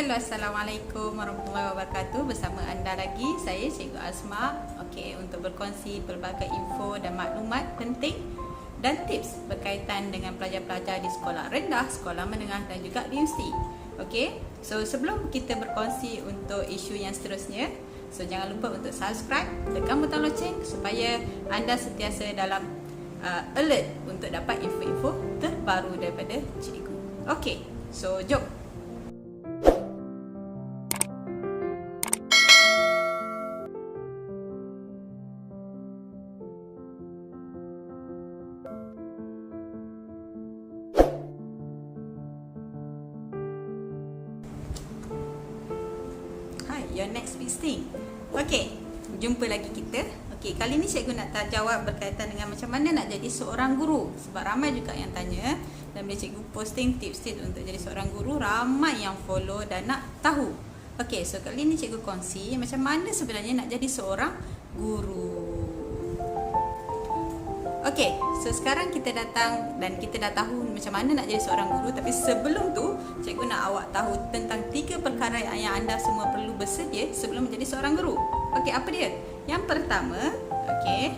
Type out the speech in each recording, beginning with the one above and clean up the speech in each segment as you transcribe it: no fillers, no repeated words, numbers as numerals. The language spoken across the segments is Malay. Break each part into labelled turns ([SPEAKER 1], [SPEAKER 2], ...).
[SPEAKER 1] Hello, Assalamualaikum warahmatullahi wabarakatuh. Bersama anda lagi, saya Cikgu Asma. Okey, untuk berkongsi pelbagai info dan maklumat penting dan tips berkaitan dengan pelajar-pelajar di sekolah rendah, sekolah menengah dan juga di UC. Okey, so sebelum kita berkongsi untuk isu yang seterusnya, so jangan lupa untuk subscribe, tekan butang loceng supaya anda sentiasa dalam alert untuk dapat info-info terbaru daripada cikgu. Okey, so jom. Your next big thing. Okey, jumpa lagi kita. Okey, kali ni cikgu nak jawab berkaitan dengan macam mana nak jadi seorang guru. Sebab ramai juga yang tanya, dan bila cikgu posting tips-tips untuk jadi seorang guru, ramai yang follow dan nak tahu. Okey, so kali ni cikgu kongsi macam mana sebenarnya nak jadi seorang guru. Okey, so sekarang kita datang dan kita dah tahu macam mana nak jadi seorang guru. Tapi sebelum tu, cikgu nak awak tahu tentang 3 perkara yang anda semua perlu bersedia sebelum menjadi seorang guru. Okey, apa dia? Yang pertama, okey,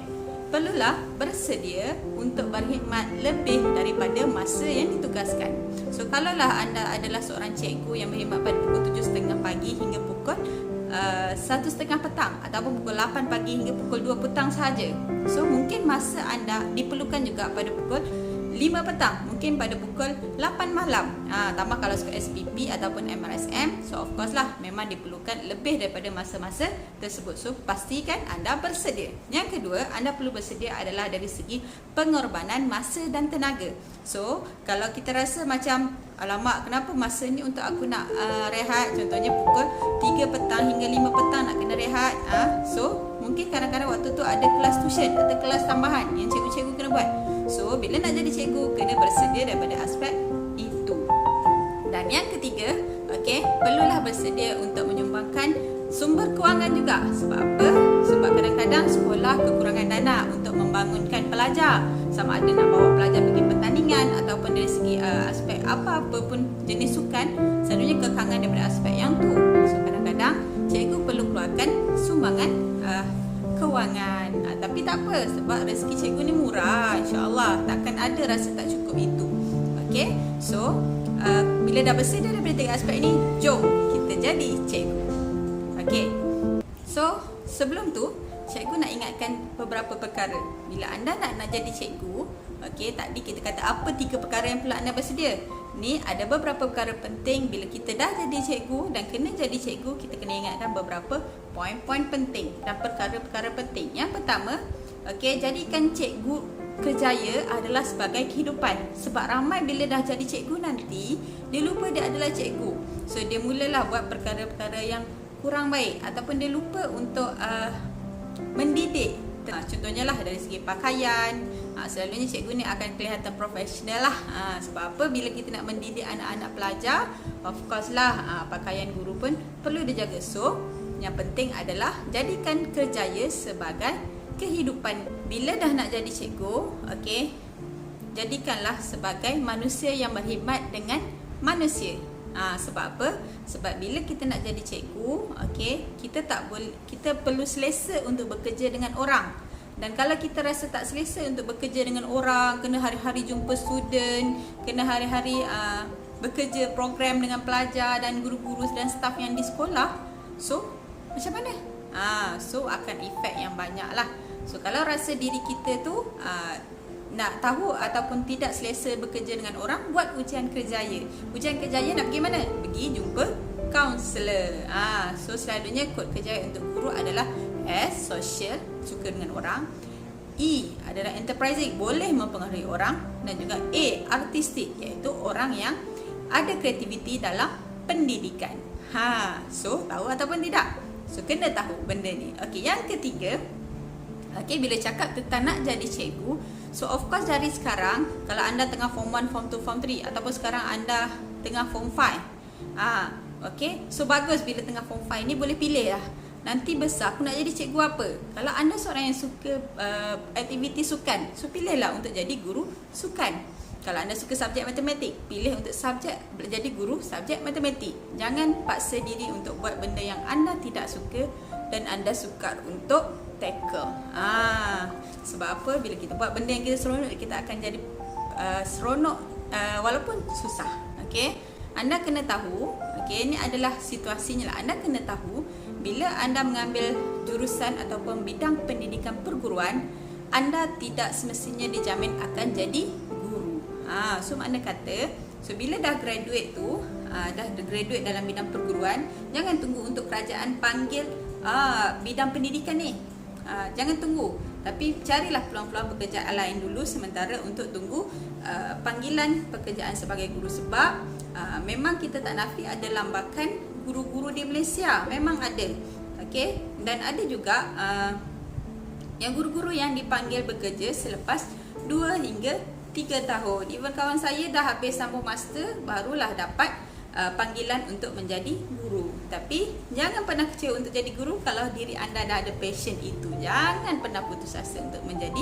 [SPEAKER 1] perlulah bersedia untuk berkhidmat lebih daripada masa yang ditugaskan. So, kalaulah anda adalah seorang cikgu yang berkhidmat pada pukul 7.30 pagi hingga pukul 1.30 petang ataupun pukul 8 pagi hingga pukul 2 petang sahaja. So mungkin masa anda diperlukan juga pada pukul 5 petang, mungkin pada pukul 8 malam. Tambah kalau suka SPP ataupun MRSM, so of course lah memang diperlukan lebih daripada masa-masa tersebut. So pastikan anda bersedia. Yang kedua, anda perlu bersedia adalah dari segi pengorbanan masa dan tenaga. So kalau kita rasa macam alamak, kenapa masa ni untuk aku nak rehat, contohnya pukul 3 petang hingga 5 petang nak kena rehat, so mungkin kadang-kadang waktu tu ada kelas tuition atau kelas tambahan yang cikgu-cikgu kena buat. So bila nak jadi cikgu, kena bersedia daripada aspek itu. Dan yang ketiga, okey, perlulah bersedia untuk menyumbangkan sumber kewangan juga. Sebab apa? Sebab kadang-kadang sekolah kekurangan dana untuk membangunkan pelajar, sama ada nak bawa pelajar pergi pertandingan ataupun dari segi aspek apa-apa pun jenis sukan, selalunya kekangan daripada aspek yang tu. So kadang-kadang cikgu perlu keluarkan sumbangan kewangan. Tapi tak apa, sebab rezeki cikgu ni murah, insya-Allah takkan ada rasa tak cukup itu. Okey, so bila dah bersedia daripada 3 aspek ni, jom kita jadi cikgu. Okey, so sebelum tu cikgu nak ingatkan beberapa perkara. Bila anda nak jadi cikgu, okey, tadi kita kata apa 3 perkara yang perlu anda bersedia. Ni ada beberapa perkara penting. Bila kita dah jadi cikgu dan kena jadi cikgu, kita kena ingatkan beberapa poin-poin penting dan perkara-perkara penting. Yang pertama, okey, jadikan cikgu kerjaya adalah sebagai kehidupan. Sebab ramai bila dah jadi cikgu nanti, dia lupa dia adalah cikgu. So dia mulalah buat perkara-perkara yang kurang baik ataupun dia lupa untuk mendidik. Contohnya lah dari segi pakaian, selalunya cikgu ni akan kelihatan profesional lah. Sebab apa? Bila kita nak mendidik anak-anak pelajar, of course lah pakaian guru pun perlu dijaga. So yang penting adalah jadikan kerjaya sebagai kehidupan. Bila dah nak jadi cikgu, okey, jadikanlah sebagai manusia yang berkhidmat dengan manusia. Sebab apa? Sebab bila kita nak jadi cikgu, okey, kita perlu selesa untuk bekerja dengan orang. Dan kalau kita rasa tak selesa untuk bekerja dengan orang, kena hari-hari jumpa student, kena hari-hari bekerja program dengan pelajar dan guru-guru dan staf yang di sekolah, so macam mana? So akan efek yang banyak lah. So kalau rasa diri kita tu nak tahu ataupun tidak selesa bekerja dengan orang, buat ujian kerjaya. Ujian kerjaya nak pergi mana? Pergi jumpa kaunselor. So selalunya kod kerjaya untuk guru adalah S, social, suka dengan orang. E adalah enterprising, boleh mempengaruhi orang. Dan juga A, artistik, iaitu orang yang ada kreativiti dalam pendidikan. So tahu ataupun tidak? So kena tahu benda ni. Okey, yang ketiga, okey, bila cakap tentang nak jadi cikgu, so of course dari sekarang, kalau anda tengah form 1, form 2, form 3 ataupun sekarang anda tengah form 5, okey, so bagus bila tengah form 5 ni boleh pilih lah. Nanti besar aku nak jadi cikgu apa. Kalau anda seorang yang suka aktiviti sukan, so pilihlah untuk jadi guru sukan. Kalau anda suka subjek matematik, pilih untuk subjek jadi guru subjek matematik. Jangan paksa diri untuk buat benda yang anda tidak suka dan anda sukar untuk tackle. Sebab apa? Bila kita buat benda yang kita seronok, kita akan jadi seronok walaupun susah. Okey, anda kena tahu, okey, ini adalah situasinya lah. Anda kena tahu bila anda mengambil jurusan ataupun bidang pendidikan perguruan, anda tidak semestinya dijamin akan jadi guru. So makna kata, bila dah graduate tu, dah graduate dalam bidang perguruan, jangan tunggu untuk kerajaan panggil bidang pendidikan ni. Jangan tunggu, tapi carilah peluang-peluang pekerjaan lain dulu sementara untuk tunggu panggilan pekerjaan sebagai guru. Sebab memang kita tak nafi ada lambakan guru-guru di Malaysia, memang ada. Okey, dan ada juga yang guru-guru yang dipanggil bekerja selepas 2 hingga 3 tahun. Even kawan saya dah habis sambung master, barulah dapat panggilan untuk menjadi guru. Tapi jangan pernah kecewa untuk jadi guru kalau diri anda dah ada passion itu. Jangan pernah putus asa untuk menjadi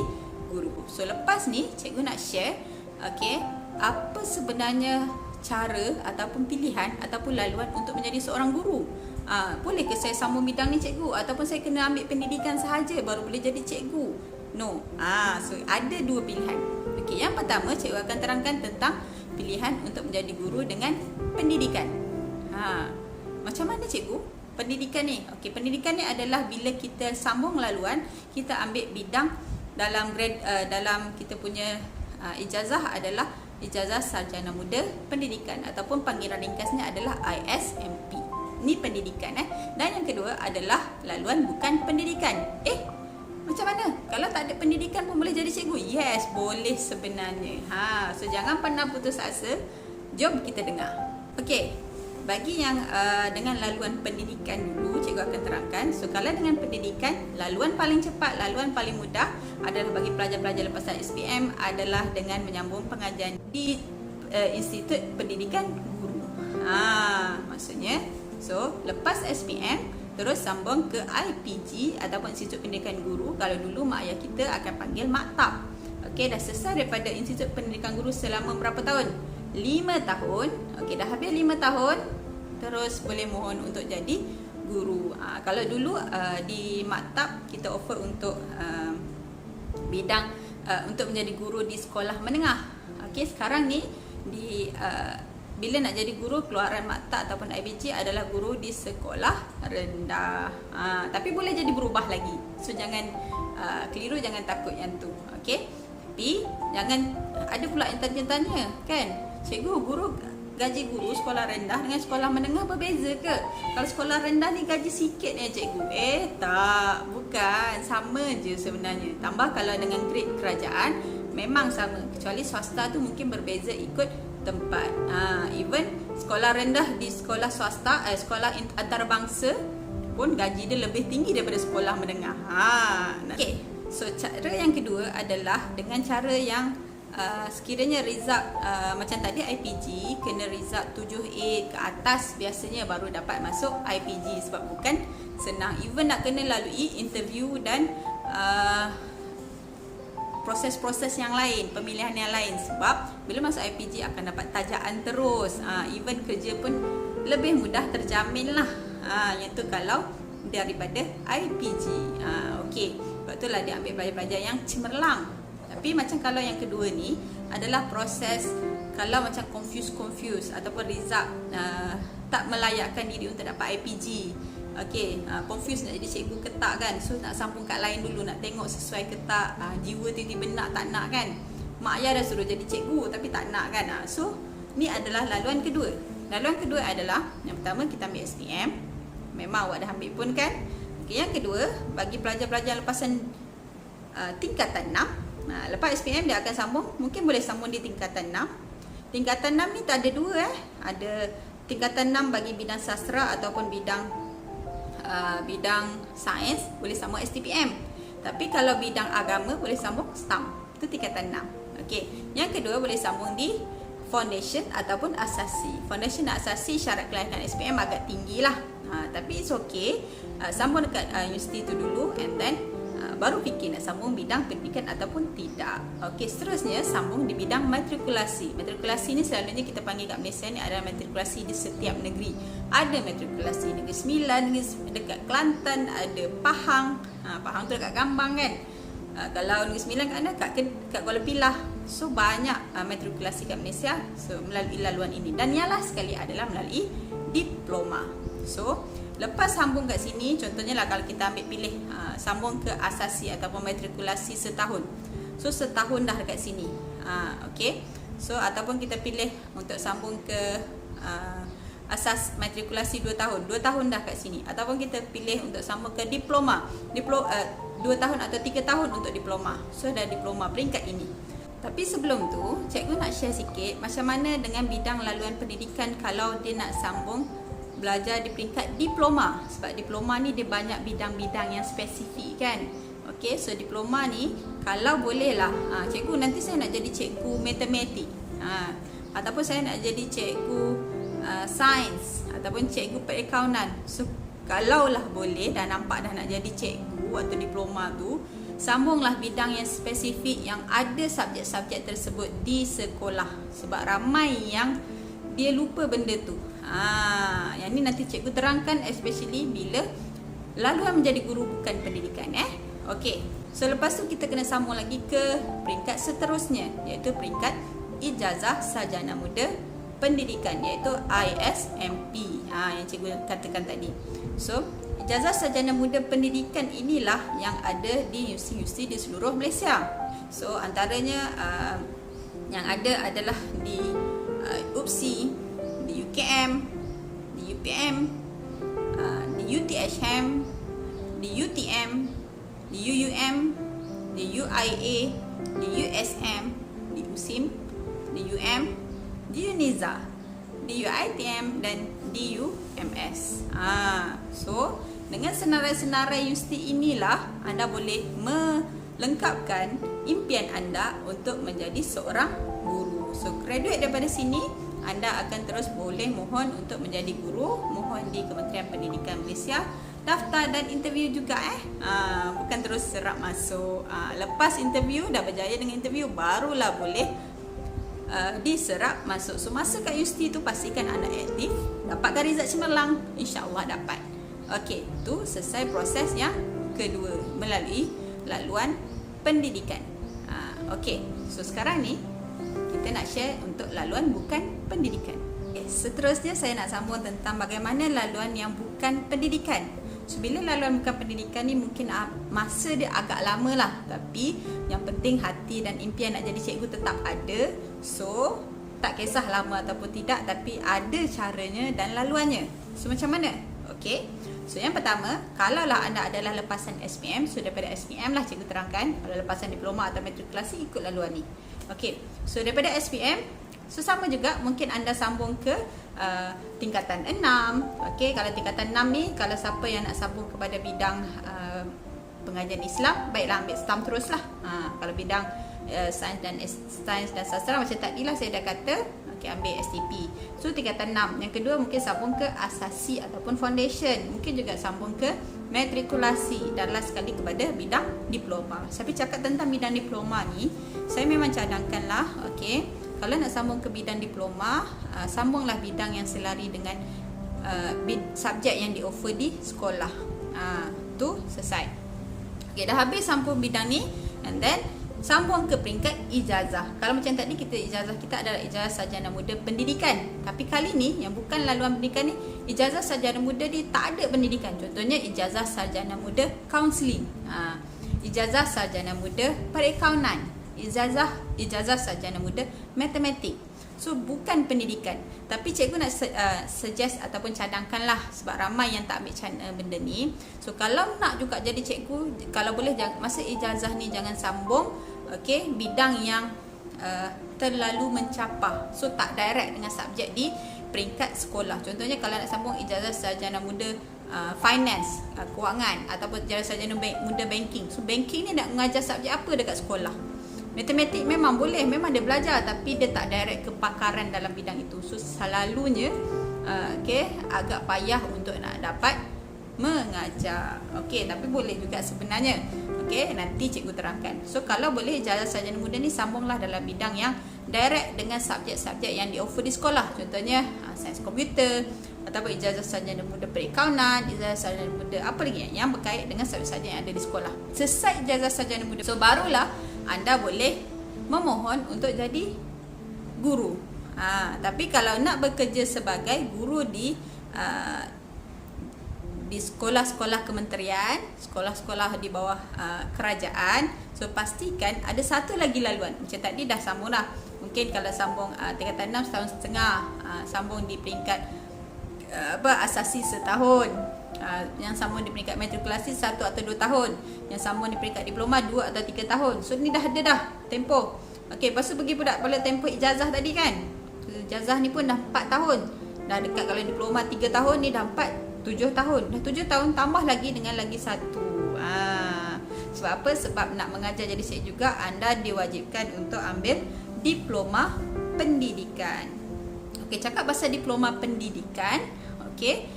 [SPEAKER 1] guru. So lepas ni cikgu nak share, okey, apa sebenarnya cara ataupun pilihan ataupun laluan untuk menjadi seorang guru. Boleh ke saya sambung bidang ni cikgu, ataupun saya kena ambil pendidikan sahaja baru boleh jadi cikgu? No. So ada 2 pilihan. Okey, yang pertama cikgu akan terangkan tentang pilihan untuk menjadi guru dengan pendidikan. Macam mana cikgu? Pendidikan ni. Okey, pendidikan ni adalah bila kita sambung laluan, kita ambil bidang dalam grade dalam kita punya ijazah adalah ijazah sarjana muda pendidikan ataupun panggilan ringkasnya adalah ISMP. Ni pendidikan Dan yang kedua adalah laluan bukan pendidikan. Macam mana? Kalau tak ada pendidikan pun boleh jadi cikgu? Yes, boleh sebenarnya. So jangan pernah putus asa. Jom kita dengar. Okey, bagi yang dengan laluan pendidikan dulu, cikgu akan terangkan. So kalau dengan pendidikan, laluan paling cepat, laluan paling mudah adalah bagi pelajar-pelajar lepasan SPM adalah dengan menyambung pengajian di Institut Pendidikan Guru. Maksudnya, so lepas SPM terus sambung ke IPG ataupun Institut Pendidikan Guru. Kalau dulu mak ayah kita akan panggil maktab. Okey, dah selesai daripada Institut Pendidikan Guru selama berapa tahun? 5 tahun. Okey, dah habis 5 tahun, terus boleh mohon untuk jadi guru. Kalau dulu di maktab kita offer untuk bidang untuk menjadi guru di sekolah menengah. Okey, sekarang ni di bila nak jadi guru, keluaran maktab ataupun IPG adalah guru di sekolah rendah. Tapi boleh jadi berubah lagi. So jangan keliru, jangan takut yang tu. Okey. Tapi jangan ada pula yang tanya kan, cikgu, gaji guru sekolah rendah dengan sekolah menengah berbeza ke? Kalau sekolah rendah ni gaji sikit cikgu. Tak, bukan, sama je sebenarnya. Tambah kalau dengan grade kerajaan memang sama, kecuali swasta tu mungkin berbeza ikut tempat. Even sekolah rendah di sekolah swasta, sekolah antarabangsa pun gaji dia lebih tinggi daripada sekolah menengah. Okey, so cara yang kedua adalah dengan cara yang sekiranya result macam tadi IPG kena result 7A ke atas biasanya baru dapat masuk IPG. Sebab bukan senang, even nak kena lalui interview dan proses-proses yang lain, pemilihan yang lain. Sebab bila masuk IPG akan dapat tajaan terus. Even kerja pun lebih mudah terjamin lah. Yang tu kalau daripada IPG. Okey, sebab itulah dia ambil pelajar-pelajar yang cemerlang. Tapi macam kalau yang kedua ni adalah proses kalau macam confuse ataupun result tak melayakkan diri untuk dapat IPG. Okey, confuse nak jadi cikgu ke tak kan. So nak sambung kat lain dulu, nak tengok sesuai ke tak. Jiwa tiba-tiba nak tak nak kan. Mak ayah dah suruh jadi cikgu tapi tak nak kan. So ni adalah laluan kedua. Laluan kedua adalah yang pertama kita ambil SPM. Memang awak dah ambil pun kan. Okey, yang kedua bagi pelajar-pelajar lepasan tingkatan 6. Lepas SPM dia akan sambung, mungkin boleh sambung di tingkatan 6. Tingkatan 6 ni tak ada dua Ada tingkatan 6 bagi bidang sastra ataupun bidang sains boleh sambung STPM. Tapi kalau bidang agama boleh sambung STAM. Itu tingkatan 6. Okey, yang kedua boleh sambung di foundation ataupun asasi. Foundation dan asasi syarat kelayakan SPM agak tinggi lah. Tapi it's okay. Sambung dekat universiti tu dulu and then baru fikir nak sambung bidang pendidikan ataupun tidak. Okey, seterusnya sambung di bidang matrikulasi. Matrikulasi ni selalunya kita panggil kat Malaysia ni adalah matrikulasi di setiap negeri. Ada matrikulasi Negeri Sembilan, dekat Kelantan, ada Pahang. Pahang tu dekat Gambang kan. Kalau Negeri Sembilan kat mana? Kat Kuala Pilah. So banyak matrikulasi kat Malaysia melalui laluan ini. Dan yang last sekali adalah melalui diploma. So lepas sambung kat sini, contohnya lah kalau kita ambil pilih sambung ke asasi ataupun matrikulasi setahun. So setahun dah dekat sini. Okey. So ataupun kita pilih untuk sambung ke asas matrikulasi 2 tahun. 2 tahun dah kat sini. Ataupun kita pilih untuk sambung ke diploma. 2 tahun atau 3 tahun untuk diploma. So dah diploma peringkat ini. Tapi sebelum tu, cikgu nak share sikit macam mana dengan bidang laluan pendidikan kalau dia nak sambung belajar di peringkat diploma. Sebab diploma ni dia banyak bidang-bidang yang spesifik kan. Okey, so diploma ni kalau boleh lah, cikgu nanti saya nak jadi cikgu matematik, ataupun saya nak jadi cikgu sains, ataupun cikgu perakaunan. So kalau lah boleh, dah nampak dah nak jadi cikgu atau diploma tu, sambunglah bidang yang spesifik yang ada subjek-subjek tersebut di sekolah. Sebab ramai yang dia lupa benda tu. Yang ni nanti cikgu terangkan, especially bila laluan menjadi guru bukan pendidikan. Okey. So lepas tu kita kena sambung lagi ke peringkat seterusnya, iaitu peringkat ijazah sarjana muda pendidikan, iaitu ISMP. Yang cikgu katakan tadi. So ijazah sarjana muda pendidikan inilah yang ada di universiti-universiti di seluruh Malaysia. So antaranya yang ada adalah di UPSI, di UKM, di UPM, di UTHM, di UTM, di UUM, di UIA, di USM, di USIM, di UM, di UNIZA, di UITM dan di UMS. So dengan senarai-senarai universiti inilah anda boleh melengkapkan impian anda untuk menjadi seorang guru. So graduate daripada sini, anda akan terus boleh mohon untuk menjadi guru, mohon di Kementerian Pendidikan Malaysia, daftar dan interview juga bukan terus serap masuk. Lepas interview, dah berjaya dengan interview, barulah boleh diserap masuk. So masa kat universiti tu pastikan anda aktif, dapatkan result cemerlang, insya-Allah dapat. Okey, tu selesai proses yang kedua melalui laluan pendidikan. Okey, so sekarang ni kita nak share untuk laluan bukan pendidikan. Seterusnya saya nak sambung tentang bagaimana laluan yang bukan pendidikan. So bila laluan bukan pendidikan ni mungkin masa dia agak lama lah, tapi yang penting hati dan impian nak jadi cikgu tetap ada. So tak kisah lama ataupun tidak, tapi ada caranya dan laluannya. So macam mana? Okey. So yang pertama, kalaulah anda adalah lepasan SPM, so daripada SPM lah cikgu terangkan. Kalau lepasan diploma atau matrikulasi, ikut laluan ni. Okey. So daripada SPM, so sama juga mungkin anda sambung ke tingkatan 6. Okey, kalau tingkatan 6 ni, kalau siapa yang nak sambung kepada bidang pengajian Islam, baiklah ambil STAM teruslah. Kalau bidang sains dan sastra macam tadi lah saya dah kata, okey, ambil STP. So tingkatan 6. Yang kedua mungkin sambung ke asasi ataupun foundation, mungkin juga sambung ke matrikulasi, dan last sekali kepada bidang diploma. Tapi cakap tentang bidang diploma ni, saya memang cadangkanlah, okey, kalau nak sambung ke bidang diploma, sambunglah bidang yang selari dengan subjek yang di-offer di sekolah. Tu selesai. Okay, dah habis sambung bidang ni, and then sambung ke peringkat ijazah. Kalau macam tadi ijazah kita adalah ijazah sarjana muda pendidikan. Tapi kali ni yang bukan laluan pendidikan ni, ijazah sarjana muda dia tak ada pendidikan. Contohnya ijazah sarjana muda kaunseling, ijazah sarjana muda perakaunan, ijazah sarjana muda matematik. So bukan pendidikan. Tapi cikgu nak suggest ataupun cadangkanlah, sebab ramai yang tak ambil benda ni. So kalau nak juga jadi cikgu, kalau boleh masa ijazah ni jangan sambung bidang yang terlalu mencapah. So tak direct dengan subjek di peringkat sekolah. Contohnya kalau nak sambung ijazah sarjana muda finance, kewangan, ataupun ijazah sarjana muda banking. So banking ni nak mengajar subjek apa dekat sekolah? Matematik memang boleh, memang dia belajar, tapi dia tak direct kepakaran dalam bidang itu. So selalunya agak payah untuk nak dapat mengajar. Okey, tapi boleh juga sebenarnya. Okey, nanti cikgu terangkan. So kalau boleh ijazah sarjana muda ni sambunglah dalam bidang yang direct dengan subjek-subjek yang di-offer di sekolah. Contohnya sains komputer ataupun ijazah sarjana muda perakaunan, ijazah sarjana muda apa lagi yang berkait dengan subjek-subjek yang ada di sekolah. Selesai ijazah sarjana muda, so barulah anda boleh memohon untuk jadi guru. Tapi kalau nak bekerja sebagai guru di sekolah-sekolah kementerian, sekolah-sekolah di bawah kerajaan, so pastikan ada satu lagi laluan. Macam tadi dah sambung dah. Mungkin kalau sambung tingkatan 6 setahun setengah, sambung di peringkat asasi setahun, yang sambung di peringkat matrikulasi 1 atau 2 tahun, yang sambung di peringkat diploma 2 atau 3 tahun. So ni dah ada dah tempoh. Okey, lepas tu pergi pula pada tempoh ijazah tadi kan. Ijazah ni pun dah 4 tahun. Dah dekat, kalau diploma 3 tahun ni dah 7 tahun. Dah 7 tahun tambah lagi dengan lagi 1. Sebab apa? Sebab nak mengajar jadi cikgu juga anda diwajibkan untuk ambil diploma pendidikan. Okey, cakap pasal diploma pendidikan. Okey,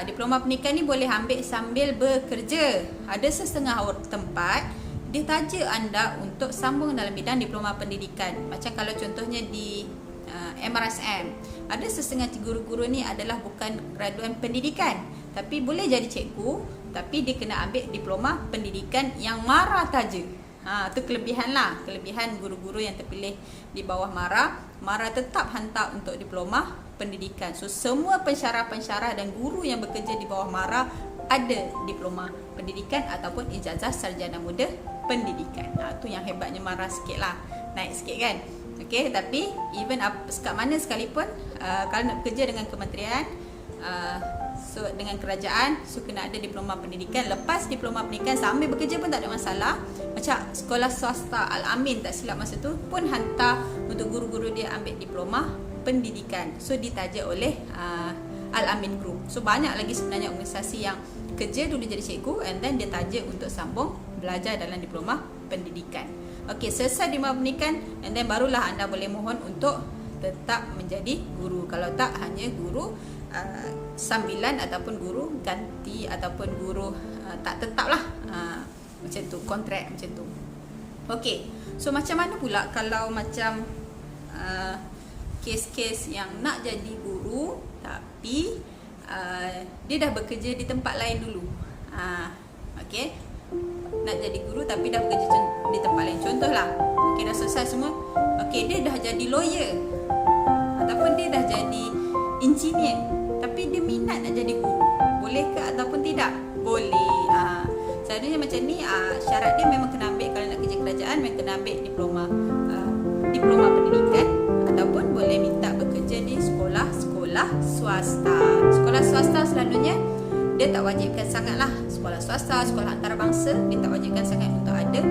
[SPEAKER 1] diploma pendidikan ni boleh ambil sambil bekerja. Ada setengah tempat dia taja anda untuk sambung dalam bidang diploma pendidikan. Macam kalau contohnya di MRSM, ada setengah guru-guru ni adalah bukan graduan pendidikan, tapi boleh jadi cikgu, tapi dia kena ambil diploma pendidikan yang MARA taja. Itu kelebihan lah, kelebihan guru-guru yang terpilih di bawah MARA. MARA tetap hantar untuk diploma pendidikan. So semua pensyarah-pensyarah dan guru yang bekerja di bawah MARA ada diploma pendidikan ataupun ijazah sarjana muda pendidikan. Itu yang hebatnya MARA sikit lah, naik sikit kan. Okey, tapi even kat mana sekalipun, kalau nak bekerja dengan kementerian, so dengan kerajaan, so kena ada diploma pendidikan. Lepas diploma pendidikan sambil bekerja pun tak ada masalah. Macam sekolah swasta Al-Amin, tak silap masa tu pun hantar untuk guru-guru dia ambil diploma pendidikan. So ditaja oleh Al-Amin Group. So banyak lagi sebenarnya organisasi yang kerja dulu jadi cikgu and then dia taja untuk sambung belajar dalam diploma pendidikan. Okey, selesai diploma pendidikan and then barulah anda boleh mohon untuk tetap menjadi guru. Kalau tak, hanya guru sambilan ataupun guru ganti ataupun guru tak tetap lah, macam tu, kontrak macam tu. Okey, so macam mana pula kalau macam kes-kes yang nak jadi guru tapi dia dah bekerja di tempat lain dulu. Okey, nak jadi guru tapi dah bekerja di tempat lain. Contohlah, okey, dah selesai semua. Okey, dia dah jadi lawyer ataupun dia dah jadi engineer, tapi dia minat nak jadi guru. Boleh ke ataupun tidak? Boleh. Selalunya macam ni, syarat dia memang kena ambil, kalau nak kerja kerajaan memang kena ambil diploma pendidikan ataupun boleh minta bekerja di sekolah-sekolah swasta. Sekolah swasta selalunya dia tak wajibkan sangatlah. Sekolah swasta, sekolah antarabangsa, dia tak wajibkan sangat untuk ada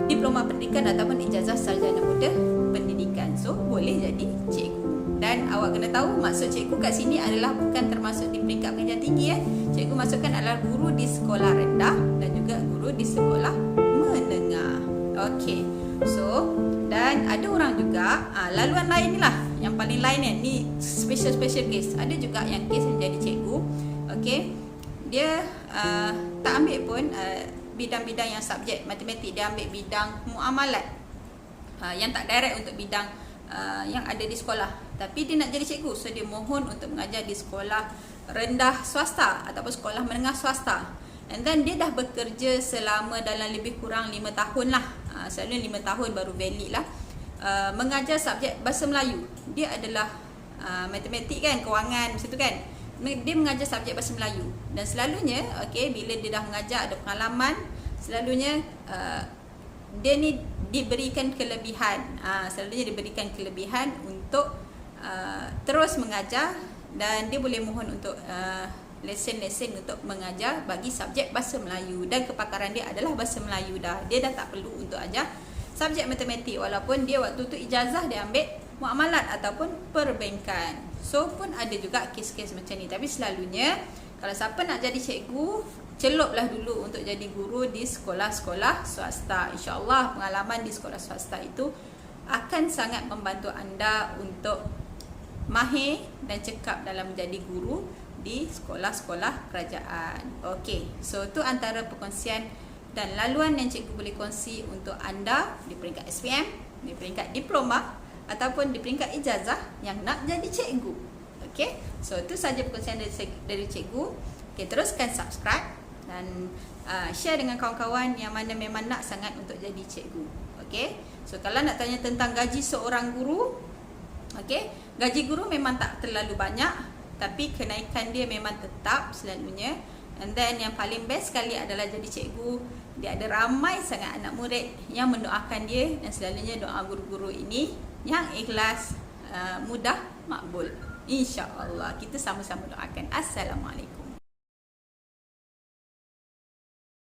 [SPEAKER 1] diploma pendidikan ataupun ijazah sarjana muda pendidikan. So boleh jadi cikgu. Dan awak kena tahu, maksud cikgu kat sini adalah bukan termasuk di peringkat pengajian tinggi. Cikgu masukkan adalah guru di sekolah rendah dan juga guru di sekolah menengah. Okey, so dan ada orang juga laluan lain ni lah, yang paling lain ni special case. Ada juga yang kes menjadi cikgu. Okey, dia tak ambil pun bidang-bidang yang subjek matematik, dia ambil bidang muamalat, yang tak direct untuk bidang yang ada di sekolah, tapi dia nak jadi cikgu. So dia mohon untuk mengajar di sekolah rendah swasta ataupun sekolah menengah swasta, and then dia dah bekerja selama dalam lebih kurang 5 tahun lah. Selalunya 5 tahun baru valid lah, mengajar subjek bahasa Melayu. Dia adalah matematik kan, kewangan macam tu kan, dia mengajar subjek bahasa Melayu. Dan selalunya okay, bila dia dah mengajar, ada pengalaman, selalunya dia ni diberikan kelebihan. Selalunya diberikan kelebihan untuk terus mengajar, dan dia boleh mohon untuk lesen-lesen untuk mengajar bagi subjek bahasa Melayu, dan kepakaran dia adalah bahasa Melayu dah. Dia dah tak perlu untuk ajar subjek matematik, walaupun dia waktu tu ijazah dia ambil muamalat ataupun perbankan. So pun ada juga kes-kes macam ni. Tapi selalunya kalau siapa nak jadi cikgu, celuplah dulu untuk jadi guru di sekolah-sekolah swasta. InsyaAllah pengalaman di sekolah swasta itu akan sangat membantu anda untuk mahir dan cekap dalam menjadi guru di sekolah-sekolah kerajaan. Okey, so tu antara perkongsian dan laluan yang cikgu boleh kongsi untuk anda di peringkat SPM, di peringkat diploma ataupun di peringkat ijazah yang nak jadi cikgu. Okey, so tu saja perkongsian dari cikgu. Okey, teruskan subscribe dan share dengan kawan-kawan yang mana memang nak sangat untuk jadi cikgu. Okey, so kalau nak tanya tentang gaji seorang guru, okey, gaji guru memang tak terlalu banyak, tapi kenaikan dia memang tetap selalunya. And then yang paling best sekali adalah jadi cikgu. Dia ada ramai sangat anak murid yang mendoakan dia, dan selalunya doa guru-guru ini yang ikhlas, mudah makbul. InsyaAllah kita sama-sama doakan. Assalamualaikum.